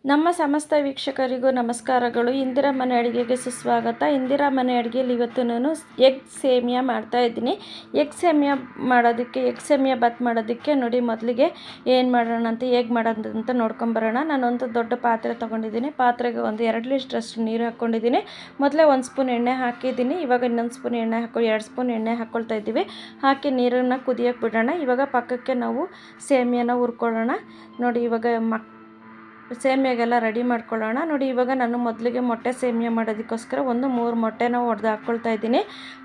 ನಮ್ಮ ಸಮಸ್ತ ವೀಕ್ಷಕರಿಗೂ ನಮಸ್ಕಾರಗಳು. ಇಂದಿರಾ ಮನೆ ಅಡುಗೆಗೆ ಸುಸ್ವಾಗತ. ಇಂದಿರಾ ಮನೆ ಅಡುಗೆಯಲ್ಲಿ ಇವತ್ತು ನಾನು ಎಗ್ ಸೇಮಿಯಾ ಮಾಡ್ತಾಯಿದ್ದೀನಿ. ಎಗ್ ಸೇಮಿಯಾ ಬಾತ್ ಮಾಡೋದಕ್ಕೆ ನೋಡಿ ಮೊದಲಿಗೆ ಏನು ಮಾಡೋಣ ಅಂತ ಹೇಗೆ ಮಾಡೋದು ಅಂತ ನೋಡ್ಕೊಂಬರೋಣ. ನಾನೊಂದು ದೊಡ್ಡ ಪಾತ್ರೆ ತೊಗೊಂಡಿದ್ದೀನಿ. ಪಾತ್ರೆಗೆ ಒಂದು 2 ಲೀಟ್ರಷ್ಟು ನೀರು ಹಾಕ್ಕೊಂಡಿದ್ದೀನಿ. ಮೊದಲೇ 1 ಸ್ಪೂನ್ ಎಣ್ಣೆ ಹಾಕಿದ್ದೀನಿ. ಇವಾಗ ಇನ್ನೊಂದು ಸ್ಪೂನ್ ಎಣ್ಣೆ 2 ಸ್ಪೂನ್ ಎಣ್ಣೆ ಹಾಕ್ಕೊಳ್ತಾ ಇದ್ದೀವಿ. ಹಾಕಿ ನೀರನ್ನು ಕುದಿಯೋಕ್ಕೆ ಬಿಡೋಣ. ಇವಾಗ ಪಕ್ಕಕ್ಕೆ ನಾವು ಸೇಮಿಯಾನ ಹುರ್ಕೊಳ್ಳೋಣ. ನೋಡಿ ಇವಾಗ ಸೇಮಿಯಾಗೆಲ್ಲ ರೆಡಿ ಮಾಡ್ಕೊಳ್ಳೋಣ. ನೋಡಿ ಇವಾಗ ನಾನು ಮೊದಲಿಗೆ ಮೊಟ್ಟೆ ಸೇಮಿಯಾ ಮಾಡೋದಕ್ಕೋಸ್ಕರ 3 ಮೊಟ್ಟೆನ ಒಡೆದು ಹಾಕ್ಕೊಳ್ತಾ ಇದ್ದೀನಿ.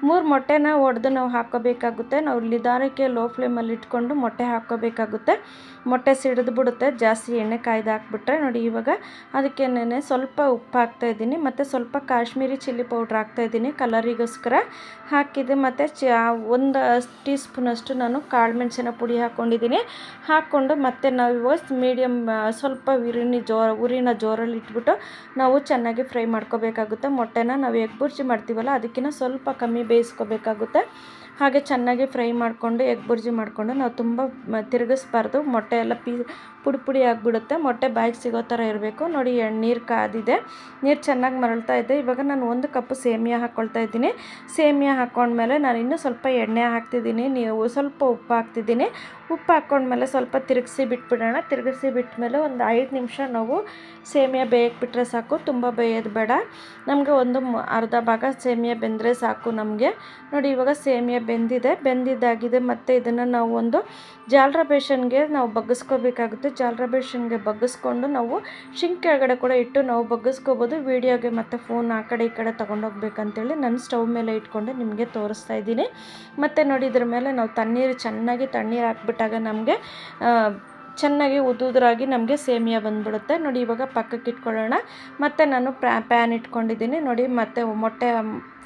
3 ಮೊಟ್ಟೆನ ಒಡೆದು ನಾವು ಹಾಕ್ಕೋಬೇಕಾಗುತ್ತೆ. ನಾವು ನಿಧಾನಕ್ಕೆ ಲೋ ಫ್ಲೇಮಲ್ಲಿ ಇಟ್ಕೊಂಡು ಮೊಟ್ಟೆ ಹಾಕ್ಕೋಬೇಕಾಗುತ್ತೆ. ಮೊಟ್ಟೆ ಸಿಡಿದು ಬಿಡುತ್ತೆ ಜಾಸ್ತಿ ಎಣ್ಣೆ ಕಾಯ್ದು ಹಾಕ್ಬಿಟ್ರೆ. ನೋಡಿ ಇವಾಗ ಅದಕ್ಕೇನೆ ಸ್ವಲ್ಪ ಉಪ್ಪು ಹಾಕ್ತಾಯಿದ್ದೀನಿ ಮತ್ತು ಸ್ವಲ್ಪ ಕಾಶ್ಮೀರಿ ಚಿಲ್ಲಿ ಪೌಡ್ರ್ ಹಾಕ್ತಾಯಿದ್ದೀನಿ ಕಲರಿಗೋಸ್ಕರ ಹಾಕಿದೆ. ಮತ್ತು 1 ಟೀ ಸ್ಪೂನಷ್ಟು ನಾನು ಕಾಳು ಮೆಣಸಿನ ಪುಡಿ ಹಾಕ್ಕೊಂಡಿದ್ದೀನಿ. ಹಾಕ್ಕೊಂಡು ಮತ್ತು ನಾವು ಮೀಡಿಯಮ್ ಸ್ವಲ್ಪ ಉರಿನ ಜೋರಲ್ಲಿ ಇಟ್ಬಿಟ್ಟು ನಾವು ಚೆನ್ನಾಗಿ ಫ್ರೈ ಮಾಡ್ಕೋಬೇಕಾಗುತ್ತೆ. ಮೊಟ್ಟೆನ ನಾವು ಎಗ್ ಬುರ್ಜಿ ಮಾಡ್ತೀವಲ್ಲ ಅದಕ್ಕಿಂತ ಸ್ವಲ್ಪ ಕಮ್ಮಿ ಬೇಯಿಸ್ಕೋಬೇಕಾಗುತ್ತೆ. ಹಾಗೆ ಚೆನ್ನಾಗಿ ಫ್ರೈ ಮಾಡಿಕೊಂಡು ಎಗ್ ಬುರ್ಜಿ ಮಾಡಿಕೊಂಡು ನಾವು ತುಂಬ ತಿರುಗಿಸ್ಬಾರ್ದು. ಮೊಟ್ಟೆ ಎಲ್ಲ ಪುಡಿ ಆಗಿಬಿಡುತ್ತೆ. ಮೊಟ್ಟೆ ಬಾಯಿಗೆ ಸಿಗೋ ಥರ ಇರಬೇಕು. ನೋಡಿ ನೀರು ಕಾದಿದೆ, ನೀರು ಚೆನ್ನಾಗಿ ಮರಳ್ತಾ ಇದೆ. ಇವಾಗ ನಾನು 1 ಕಪ್ ಸೇಮಿಯಾ ಹಾಕ್ಕೊಳ್ತಾ ಇದ್ದೀನಿ. ಸೇಮಿಯಾ ಹಾಕ್ಕೊಂಡ್ಮೇಲೆ ನಾನು ಇನ್ನೂ ಸ್ವಲ್ಪ ಎಣ್ಣೆ ಹಾಕ್ತಿದ್ದೀನಿ, ನೀವು ಸ್ವಲ್ಪ ಉಪ್ಪು ಹಾಕ್ತಿದ್ದೀನಿ. ಉಪ್ಪು ಹಾಕ್ಕೊಂಡ್ಮೇಲೆ ಸ್ವಲ್ಪ ತಿರುಗಿಸಿ ಬಿಟ್ಬಿಡೋಣ. ತಿರುಗಿಸಿ ಬಿಟ್ಮೇಲೆ ಒಂದು 5 ನಿಮಿಷ ನಾವು ಸೇಮಿಯಾ ಬೇಯಕ್ಕೆ ಬಿಟ್ಟರೆ ಸಾಕು, ತುಂಬ ಬೇಯೋದು ಬೇಡ. ನಮಗೆ ಅರ್ಧ ಭಾಗ ಸೇಮಿಯಾ ಬೆಂದರೆ ಸಾಕು ನಮಗೆ. ನೋಡಿ ಇವಾಗ ಸೇಮಿಯಾ ಬೆಂದಿದ್ದಾಗಿದೆ. ಮತ್ತು ಇದನ್ನು ನಾವು ಒಂದು ಜಾಲರ ಬೇಷನ್ಗೆ ನಾವು ಬಗ್ಗಿಸ್ಕೋಬೇಕಾಗುತ್ತೆ. ಜಾಲರ ಬೇಷನ್ಗೆ ಬಗ್ಗಿಸ್ಕೊಂಡು ನಾವು ಶಿಂಕ್ ಕೆಳಗಡೆ ಕೂಡ ಇಟ್ಟು ನಾವು ಬಗ್ಗಿಸ್ಕೋಬೋದು. ವೀಡಿಯೋಗೆ ಮತ್ತು ಫೋನ್ ಆ ಕಡೆ ಈ ಕಡೆ ತೊಗೊಂಡೋಗ್ಬೇಕಂತೇಳಿ ನಾನು ಸ್ಟವ್ ಮೇಲೆ ಇಟ್ಕೊಂಡು ನಿಮಗೆ ತೋರಿಸ್ತಾ ಇದ್ದೀನಿ. ಮತ್ತು ನೋಡಿ ಇದ್ರ ಮೇಲೆ ನಾವು ಚೆನ್ನಾಗಿ ತಣ್ಣೀರು ಹಾಕ್ಬಿಟ್ಟಾಗ ನಮಗೆ ಚೆನ್ನಾಗಿ ಉದುರಾಗಿ ನಮಗೆ ಸೇಮಿಯಾ ಬಂದುಬಿಡುತ್ತೆ. ನೋಡಿ ಇವಾಗ ಪಕ್ಕಕ್ಕೆ ಇಟ್ಕೊಳ್ಳೋಣ. ಮತ್ತು ನಾನು ಪ್ಯಾನ್ ಇಟ್ಕೊಂಡಿದ್ದೀನಿ. ನೋಡಿ ಮತ್ತು ಮೊಟ್ಟೆ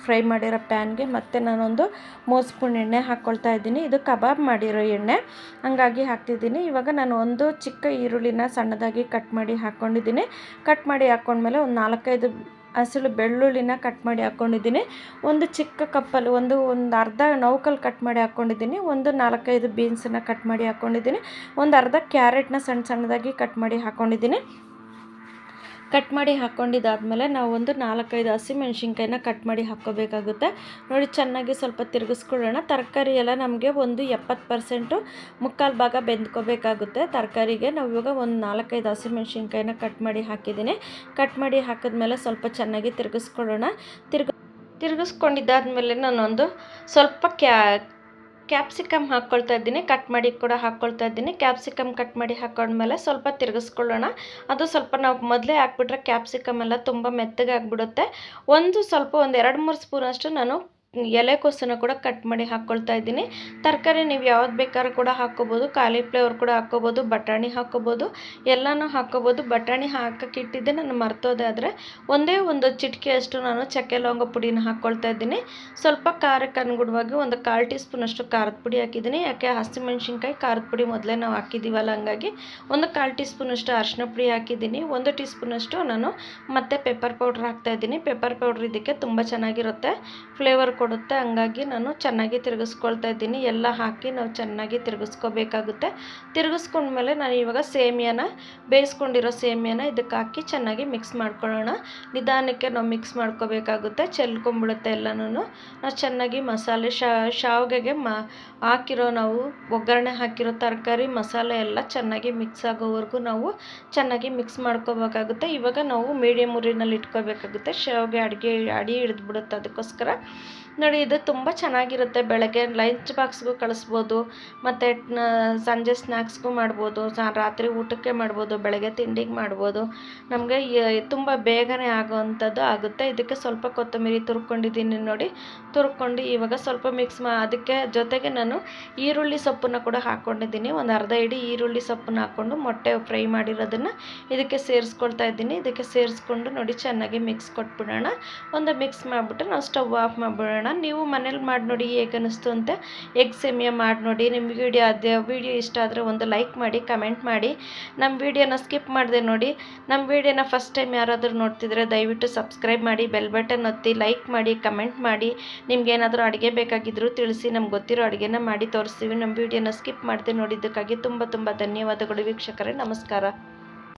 ಫ್ರೈ ಮಾಡಿರೋ ಪ್ಯಾನ್ಗೆ ಮತ್ತೆ ನಾನೊಂದು 3 ಸ್ಪೂನ್ ಎಣ್ಣೆ ಹಾಕ್ಕೊಳ್ತಾ ಇದ್ದೀನಿ. ಇದು ಕಬಾಬ್ ಮಾಡಿರೋ ಎಣ್ಣೆ ಹಂಗಾಗಿ ಹಾಕ್ತಿದ್ದೀನಿ. ಇವಾಗ ನಾನು ಒಂದು ಚಿಕ್ಕ ಈರುಳ್ಳಿನ ಸಣ್ಣದಾಗಿ ಕಟ್ ಮಾಡಿ ಹಾಕ್ಕೊಂಡಿದ್ದೀನಿ. ಕಟ್ ಮಾಡಿ ಹಾಕ್ಕೊಂಡ್ಮೇಲೆ ಒಂದು 4-5 ಹಸಿರು ಬೆಳ್ಳುಳ್ಳಿನ ಕಟ್ ಮಾಡಿ ಹಾಕ್ಕೊಂಡಿದ್ದೀನಿ. ಒಂದು ಚಿಕ್ಕ ಕಪ್ಪಲ್ಲಿ ಒಂದು ಅರ್ಧ ನೌಕಲ್ಲಿ ಕಟ್ ಮಾಡಿ ಹಾಕ್ಕೊಂಡಿದ್ದೀನಿ. ಒಂದು 4-5 ಬೀನ್ಸನ್ನು ಕಟ್ ಮಾಡಿ ಹಾಕ್ಕೊಂಡಿದ್ದೀನಿ. ಒಂದು ಅರ್ಧ ಕ್ಯಾರೆಟ್ನ ಸಣ್ಣದಾಗಿ ಕಟ್ ಮಾಡಿ ಹಾಕ್ಕೊಂಡಿದ್ದೀನಿ. ಕಟ್ ಮಾಡಿ ಹಾಕ್ಕೊಂಡಿದ್ದಾದಮೇಲೆ ನಾವು ಒಂದು 4-5 ಹಸಿಮೆಣ್ಸಿನ್ಕಾಯಿನ ಕಟ್ ಮಾಡಿ ಹಾಕ್ಕೋಬೇಕಾಗುತ್ತೆ. ನೋಡಿ ಚೆನ್ನಾಗಿ ಸ್ವಲ್ಪ ತಿರುಗಿಸ್ಕೊಳ್ಳೋಣ. ತರಕಾರಿ ಎಲ್ಲ ನಮಗೆ ಒಂದು 70% ಮುಕ್ಕಾಲು ಭಾಗ ಬೆಂದ್ಕೋಬೇಕಾಗುತ್ತೆ. ತರಕಾರಿಗೆ ನಾವು ಇವಾಗ ಒಂದು 4-5 ಹಸಿಮೆಣ್ಸಿನ್ಕಾಯಿನ ಕಟ್ ಮಾಡಿ ಹಾಕಿದ್ದೀನಿ. ಕಟ್ ಮಾಡಿ ಹಾಕಿದ್ಮೇಲೆ ಸ್ವಲ್ಪ ಚೆನ್ನಾಗಿ ತಿರುಗಿಸ್ಕೊಳ್ಳೋಣ. ತಿರುಗಿಸ್ಕೊಂಡಿದ್ದಾದಮೇಲೆ ನಾನೊಂದು ಸ್ವಲ್ಪ ಕ್ಯಾಪ್ಸಿಕಮ್ ಹಾಕ್ಕೊಳ್ತಾ ಇದ್ದೀನಿ. ಕಟ್ ಮಾಡಿ ಕೂಡ ಹಾಕ್ಕೊಳ್ತಾ ಇದ್ದೀನಿ. ಕ್ಯಾಪ್ಸಿಕಮ್ ಕಟ್ ಮಾಡಿ ಹಾಕ್ಕೊಂಡ್ಮೇಲೆ ಸ್ವಲ್ಪ ತಿರುಗಿಸ್ಕೊಳ್ಳೋಣ. ಅದು ಸ್ವಲ್ಪ ನಾವು ಮೊದಲೇ ಹಾಕ್ಬಿಟ್ರೆ ಕ್ಯಾಪ್ಸಿಕಮ್ ಎಲ್ಲ ತುಂಬ ಮೆತ್ತಗೆ ಆಗಿಬಿಡುತ್ತೆ. ಒಂದು 2-3 ಸ್ಪೂನಷ್ಟು ನಾನು ಎಲೆಕೋಸನ್ನು ಕೂಡ ಕಟ್ ಮಾಡಿ ಹಾಕ್ಕೊಳ್ತಾ ಇದ್ದೀನಿ. ತರಕಾರಿ ನೀವು ಯಾವ್ದು ಬೇಕಾದ್ರೂ ಕೂಡ ಹಾಕ್ಕೋಬೋದು. ಕಾಲಿಫ್ಲವರ್ ಕೂಡ ಹಾಕ್ಕೋಬೋದು, ಬಟಾಣಿ ಹಾಕ್ಕೋಬೋದು, ಎಲ್ಲನೂ ಹಾಕ್ಕೋಬೋದು. ಬಟಾಣಿ ಹಾಕಕ್ಕೆ ಇಟ್ಟಿದ್ದೆ ನಾನು ಮರ್ತೋದೆ. ಆದರೆ ಒಂದು ಚಿಟಿಕೆಯಷ್ಟು ನಾನು ಚಕ್ಕೆ ಲವಂಗ ಪುಡಿನ ಹಾಕ್ಕೊಳ್ತಾ ಇದ್ದೀನಿ. ಸ್ವಲ್ಪ ಖಾರಕ್ಕೆ ಅನುಗುಣವಾಗಿ ಒಂದು 1/4 ಟೀ ಸ್ಪೂನಷ್ಟು ಖಾರದ ಪುಡಿ ಹಾಕಿದ್ದೀನಿ. ಯಾಕೆ ಹಸಿಮೆಣ್ಸಿನ್ಕಾಯಿ ಖಾರದ ಪುಡಿ ಮೊದಲೇ ನಾವು ಹಾಕಿದ್ದೀವಲ್ಲ, ಹಂಗಾಗಿ ಒಂದು 1/4 ಟೀ ಸ್ಪೂನಷ್ಟು ಅರಿಶಿನ ಪುಡಿ ಹಾಕಿದ್ದೀನಿ. 1 ಟೀ ಸ್ಪೂನಷ್ಟು ನಾನು ಮತ್ತೆ ಪೆಪ್ಪರ್ ಪೌಡ್ರ್ ಹಾಕ್ತಾಯಿದ್ದೀನಿ. ಪೆಪ್ಪರ್ ಪೌಡ್ರ್ ಇದಕ್ಕೆ ತುಂಬ ಚೆನ್ನಾಗಿರುತ್ತೆ, ಫ್ಲೇವರ್ ಕೊಡುತ್ತೆ. ಹಂಗಾಗಿ ನಾನು ಚೆನ್ನಾಗಿ ತಿರುಗಿಸ್ಕೊಳ್ತಾ ಇದ್ದೀನಿ. ಎಲ್ಲ ಹಾಕಿ ನಾವು ಚೆನ್ನಾಗಿ ತಿರುಗಿಸ್ಕೋಬೇಕಾಗುತ್ತೆ. ತಿರುಗಿಸ್ಕೊಂಡ್ಮೇಲೆ ನಾನು ಇವಾಗ ಬೇಯಿಸ್ಕೊಂಡಿರೋ ಸೇಮಿಯಾನ ಇದಕ್ಕೆ ಹಾಕಿ ಚೆನ್ನಾಗಿ ಮಿಕ್ಸ್ ಮಾಡ್ಕೊಳ್ಳೋಣ. ನಿಧಾನಕ್ಕೆ ನಾವು ಮಿಕ್ಸ್ ಮಾಡ್ಕೋಬೇಕಾಗುತ್ತೆ, ಚೆಲ್ಕೊಂಡ್ಬಿಡುತ್ತೆ ಎಲ್ಲನೂ. ನಾವು ಚೆನ್ನಾಗಿ ಮಸಾಲೆ ಶಾವಿಗೆಗೆ ಹಾಕಿರೋ ನಾವು ಒಗ್ಗರಣೆ ಹಾಕಿರೋ ತರಕಾರಿ ಮಸಾಲೆ ಎಲ್ಲ ಚೆನ್ನಾಗಿ ಮಿಕ್ಸ್ ಆಗೋವರೆಗೂ ನಾವು ಚೆನ್ನಾಗಿ ಮಿಕ್ಸ್ ಮಾಡ್ಕೋಬೇಕಾಗುತ್ತೆ. ಇವಾಗ ನಾವು ಮೀಡಿಯಮ್ ಉರಿನಲ್ಲಿ ಇಟ್ಕೋಬೇಕಾಗುತ್ತೆ. ಶಾವಿಗೆ ಅಡಿ ಹಿಡಿದ್ಬಿಡುತ್ತೆ. ಅದಕ್ಕೋಸ್ಕರ ನೋಡಿ ಇದು ತುಂಬ ಚೆನ್ನಾಗಿರುತ್ತೆ. ಬೆಳಗ್ಗೆ ಲಂಚ್ ಬಾಕ್ಸ್ಗೂ ಕಳಿಸ್ಬೋದು, ಮತ್ತು ಸಂಜೆ ಸ್ನ್ಯಾಕ್ಸ್ಗೂ ಮಾಡ್ಬೋದು, ರಾತ್ರಿ ಊಟಕ್ಕೆ ಮಾಡ್ಬೋದು, ಬೆಳಗ್ಗೆ ತಿಂಡಿಗೆ ಮಾಡ್ಬೋದು. ನಮಗೆ ತುಂಬ ಬೇಗನೆ ಆಗೋವಂಥದ್ದು ಆಗುತ್ತೆ. ಇದಕ್ಕೆ ಸ್ವಲ್ಪ ಕೊತ್ತಂಬರಿ ತುರ್ಕೊಂಡಿದ್ದೀನಿ. ನೋಡಿ ತುರ್ಕೊಂಡು ಇವಾಗ ಸ್ವಲ್ಪ ಅದಕ್ಕೆ ಜೊತೆಗೆ ನಾನು ಈರುಳ್ಳಿ ಸೊಪ್ಪನ್ನು ಕೂಡ ಹಾಕ್ಕೊಂಡಿದ್ದೀನಿ. ಒಂದು ಅರ್ಧ ಇಡೀ ಈರುಳ್ಳಿ ಸೊಪ್ಪನ್ನು ಹಾಕ್ಕೊಂಡು ಮೊಟ್ಟೆ ಫ್ರೈ ಮಾಡಿರೋದನ್ನು ಇದಕ್ಕೆ ಸೇರಿಸ್ಕೊಳ್ತಾ ಇದ್ದೀನಿ. ಇದಕ್ಕೆ ಸೇರಿಸ್ಕೊಂಡು ನೋಡಿ ಚೆನ್ನಾಗಿ ಮಿಕ್ಸ್ ಕೊಟ್ಬಿಡೋಣ. ಒಂದು ಮಿಕ್ಸ್ ಮಾಡಿಬಿಟ್ಟು ನಾವು ಸ್ಟವ್ ಆಫ್ ಮಾಡಿಬಿಡೋಣ. ನೀವು ಮನೇಲಿ ಮಾಡಿ ನೋಡಿ ಹೇಗೆ ಅನ್ನಿಸ್ತು ಅಂತ. ಎಗ್ ಸೇಮಿಯಾ ಮಾಡಿ ನೋಡಿ. ನಿಮ್ಗೆ ವಿಡಿಯೋ ಇಷ್ಟ ಆದರೆ ಒಂದು ಲೈಕ್ ಮಾಡಿ, ಕಮೆಂಟ್ ಮಾಡಿ. ನಮ್ಮ ವಿಡಿಯೋನ ಸ್ಕಿಪ್ ಮಾಡಿದೆ ನೋಡಿ. ನಮ್ಮ ವಿಡಿಯೋನ ಫಸ್ಟ್ ಟೈಮ್ ಯಾರಾದರೂ ನೋಡ್ತಿದ್ರೆ ದಯವಿಟ್ಟು ಸಬ್ಸ್ಕ್ರೈಬ್ ಮಾಡಿ, ಬೆಲ್ ಬಟನ್ ಒತ್ತಿ, ಲೈಕ್ ಮಾಡಿ, ಕಮೆಂಟ್ ಮಾಡಿ. ನಿಮ್ಗೇನಾದರೂ ಅಡುಗೆ ಬೇಕಾಗಿದ್ದರೂ ತಿಳಿಸಿ, ನಮ್ಗೆ ಗೊತ್ತಿರೋ ಅಡುಗೆನ ಮಾಡಿ ತೋರಿಸ್ತೀವಿ. ನಮ್ಮ ವಿಡಿಯೋನ ಸ್ಕಿಪ್ ಮಾಡದೆ ನೋಡಿದ್ದಕ್ಕಾಗಿ ತುಂಬ ಧನ್ಯವಾದಗಳು ವೀಕ್ಷಕರೇ. ನಮಸ್ಕಾರ.